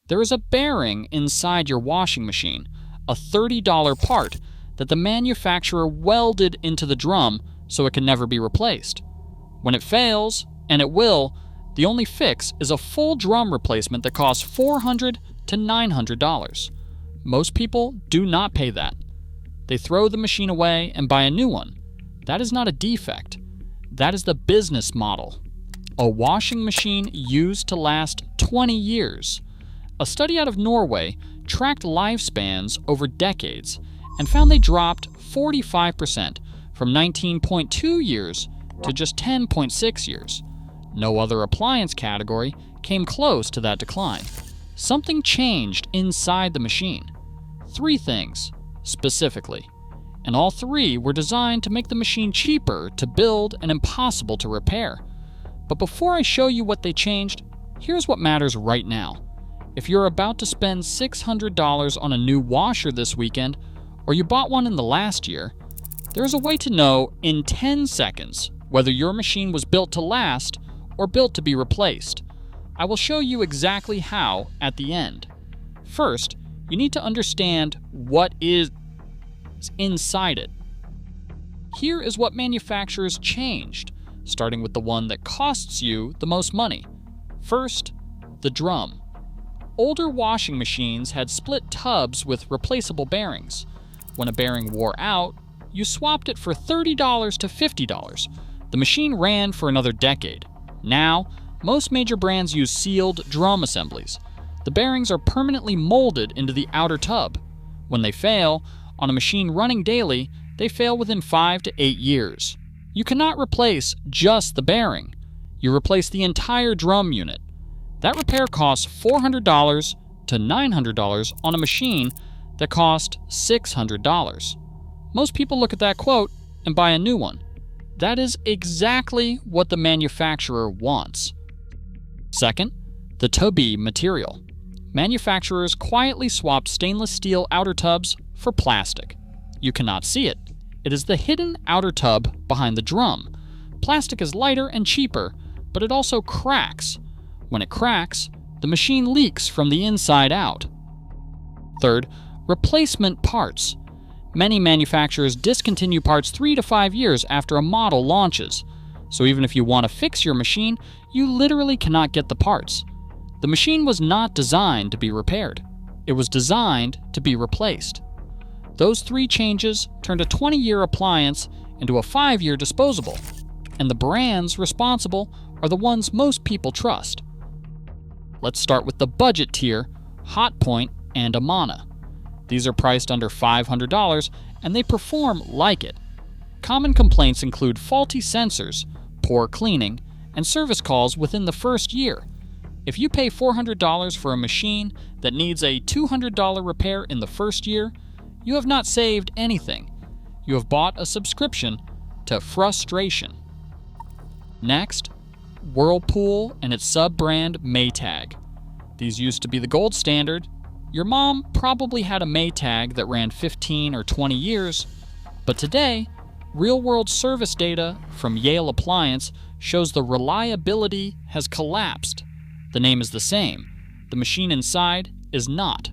There is a bearing inside your washing machine, a $30 part that the manufacturer welded into the drum so it can never be replaced. When it fails, and it will, the only fix is a full drum replacement that costs $400 to $900. Most people do not pay that. They throw the machine away and buy a new one. That is not a defect. That is the business model. A washing machine used to last 20 years. A study out of Norway tracked lifespans over decades and found they dropped 45% from 19.2 years to just 10.6 years. No other appliance category came close to that decline. Something changed inside the machine. 3 things, specifically. And all 3 were designed to make the machine cheaper to build and impossible to repair. But before I show you what they changed, here's what matters right now. If you're about to spend $600 on a new washer this weekend, or you bought one in the last year, there's a way to know in 10 seconds whether your machine was built to last or built to be replaced. I will show you exactly how at the end. First, you need to understand what is inside it. Here is what manufacturers changed, starting with the one that costs you the most money. First, the drum. Older washing machines had split tubs with replaceable bearings. When a bearing wore out, you swapped it for $30 to $50. The machine ran for another decade. Now, most major brands use sealed drum assemblies. The bearings are permanently molded into the outer tub. When they fail, on a machine running daily, they fail within 5 to 8 years. You cannot replace just the bearing. You replace the entire drum unit. That repair costs $400 to $900 on a machine that cost $600. Most people look at that quote and buy a new one. That is exactly what the manufacturer wants. Second, the to-be material. Manufacturers quietly swapped stainless steel outer tubs for plastic. You cannot see it. It is the hidden outer tub behind the drum. Plastic is lighter and cheaper, but it also cracks. When it cracks, the machine leaks from the inside out. Third, replacement parts. Many manufacturers discontinue parts 3 to 5 years after a model launches. So even if you want to fix your machine, you literally cannot get the parts. The machine was not designed to be repaired. It was designed to be replaced. Those 3 changes turned a 20-year appliance into a 5-year disposable. And the brands responsible are the ones most people trust. Let's start with the budget tier, Hotpoint and Amana. These are priced under $500 and they perform like it. Common complaints include faulty sensors, poor cleaning, and service calls within the first year. If you pay $400 for a machine that needs a $200 repair in the first year, you have not saved anything. You have bought a subscription to frustration. Next, Whirlpool and its sub-brand Maytag. These used to be the gold standard. Your mom probably had a Maytag that ran 15 or 20 years, but today, real-world service data from Miele Appliance shows the reliability has collapsed. The name is the same. The machine inside is not.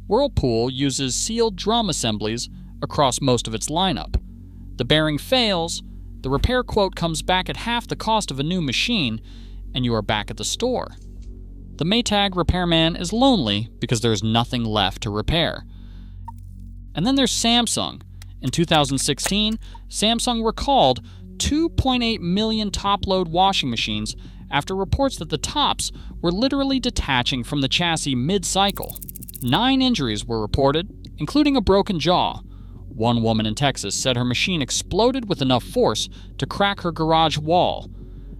Whirlpool uses sealed drum assemblies across most of its lineup. The bearing fails, the repair quote comes back at half the cost of a new machine, and you are back at the store. The Maytag repairman is lonely because there's nothing left to repair. And then there's Samsung. In 2016, Samsung recalled 2.8 million top-load washing machines after reports that the tops were literally detaching from the chassis mid-cycle. 9 injuries were reported, including a broken jaw. One woman in Texas said her machine exploded with enough force to crack her garage wall.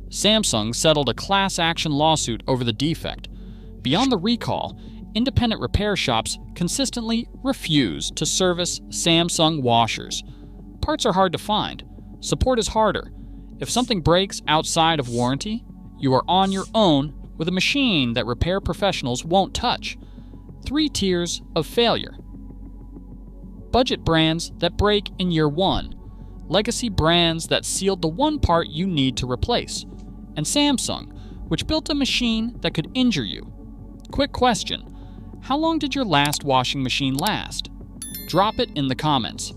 Samsung settled a class action lawsuit over the defect. Beyond the recall, independent repair shops consistently refuse to service Samsung washers. Parts are hard to find. Support is harder. If something breaks outside of warranty, you are on your own with a machine that repair professionals won't touch. 3 tiers of failure. Budget brands that break in year 1. Legacy brands that sealed the one part you need to replace. And Samsung, which built a machine that could injure you. Quick question. How long did your last washing machine last? Drop it in the comments.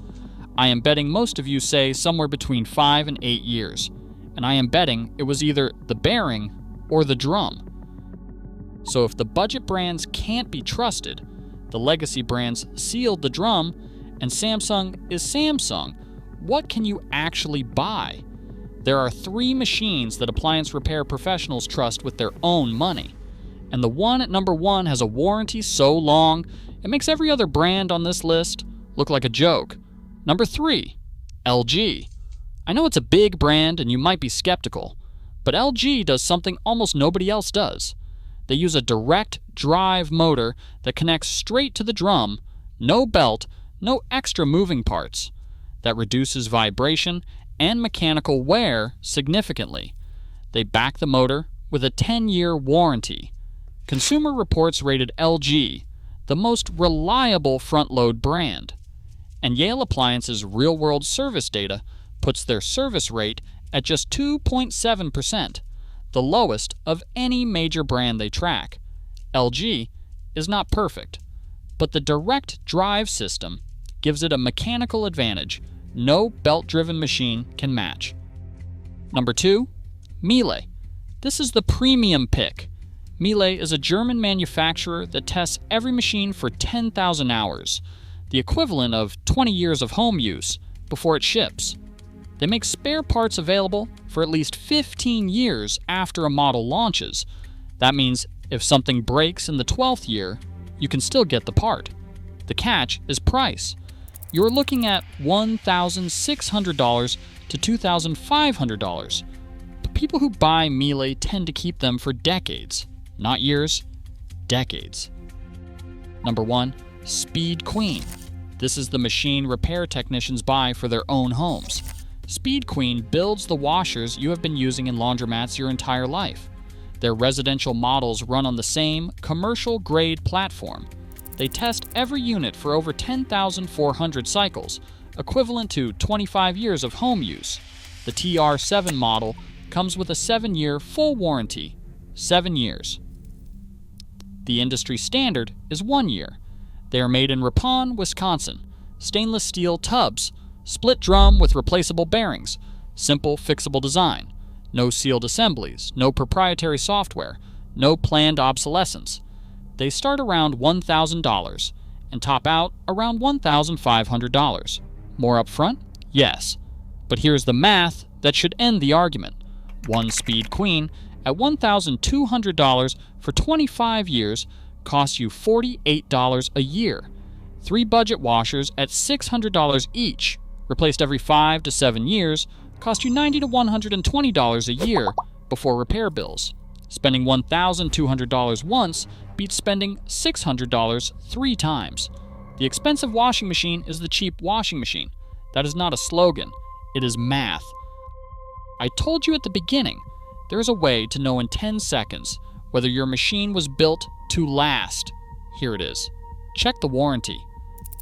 I am betting most of you say somewhere between 5 and 8 years, and I am betting it was either the bearing or the drum. So if the budget brands can't be trusted, the legacy brands sealed the drum, and Samsung is Samsung, what can you actually buy? There are 3 machines that appliance repair professionals trust with their own money. And the one at number 1 has a warranty so long, it makes every other brand on this list look like a joke. Number 3, LG. I know it's a big brand and you might be skeptical, but LG does something almost nobody else does. They use a direct drive motor that connects straight to the drum, no belt, no extra moving parts. That reduces vibration and mechanical wear significantly. They back the motor with a 10-year warranty. Consumer Reports rated LG the most reliable front-load brand. And Yale Appliances' real-world service data puts their service rate at just 2.7%, the lowest of any major brand they track. LG is not perfect, but the direct drive system gives it a mechanical advantage no belt-driven machine can match. Number 2, Miele. This is the premium pick. Miele is a German manufacturer that tests every machine for 10,000 hours, the equivalent of 20 years of home use, before it ships. They make spare parts available for at least 15 years after a model launches. That means if something breaks in the 12th year, you can still get the part. The catch is price. You're looking at $1,600 to $2,500. But people who buy Miele tend to keep them for decades. Not years, decades. Number 1, Speed Queen. This is the machine repair technicians buy for their own homes. Speed Queen builds the washers you have been using in laundromats your entire life. Their residential models run on the same commercial-grade platform. They test every unit for over 10,400 cycles, equivalent to 25 years of home use. The TR7 model comes with a 7-year full warranty. 7 years. The industry standard is 1 year. They are made in Ripon, Wisconsin. Stainless steel tubs, split drum with replaceable bearings, simple fixable design, no sealed assemblies, no proprietary software, no planned obsolescence. They start around $1,000 and top out around $1,500. More upfront? Yes. But here's the math that should end the argument. One Speed Queen at $1,200 for 25 years costs you $48 a year. 3 budget washers at $600 each, replaced every 5 to 7 years, cost you $90 to $120 a year before repair bills. Spending $1,200 once beats spending $600 3 times. The expensive washing machine is the cheap washing machine. That is not a slogan. It is math. I told you at the beginning, there is a way to know in 10 seconds whether your machine was built to last. Here it is. Check the warranty.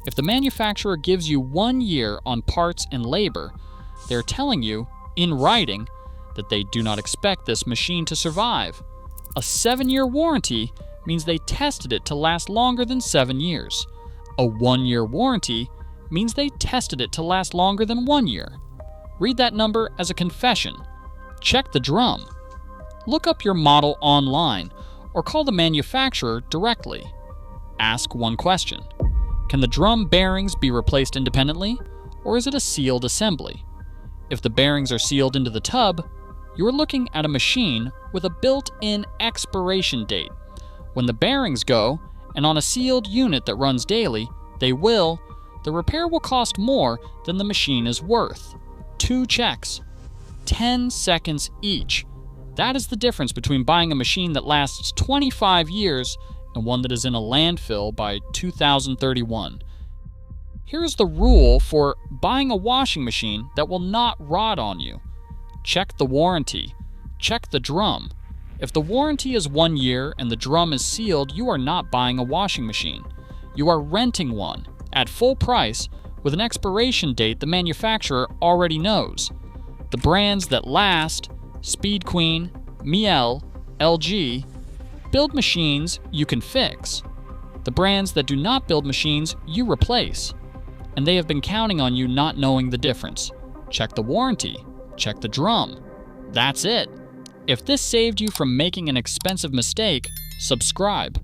If the manufacturer gives you 1 year on parts and labor, they're telling you, in writing, that they do not expect this machine to survive. A 7-year warranty means they tested it to last longer than 7 years. A 1-year warranty means they tested it to last longer than 1 year. Read that number as a confession. Check the drum. Look up your model online or call the manufacturer directly. Ask one question. Can the drum bearings be replaced independently, or is it a sealed assembly? If the bearings are sealed into the tub, you are looking at a machine with a built-in expiration date. When the bearings go, and on a sealed unit that runs daily, the repair will cost more than the machine is worth. 2 checks, 10 seconds each. That is the difference between buying a machine that lasts 25 years and one that is in a landfill by 2031. Here's the rule for buying a washing machine that will not rot on you. Check the warranty. Check the drum. If the warranty is 1 year and the drum is sealed, you are not buying a washing machine. You are renting one at full price with an expiration date the manufacturer already knows. The brands that last, Speed Queen, Miele, LG, build machines you can fix. The brands that do not build machines, you replace. And they have been counting on you not knowing the difference. Check the warranty. Check the drum. That's it. If this saved you from making an expensive mistake, subscribe.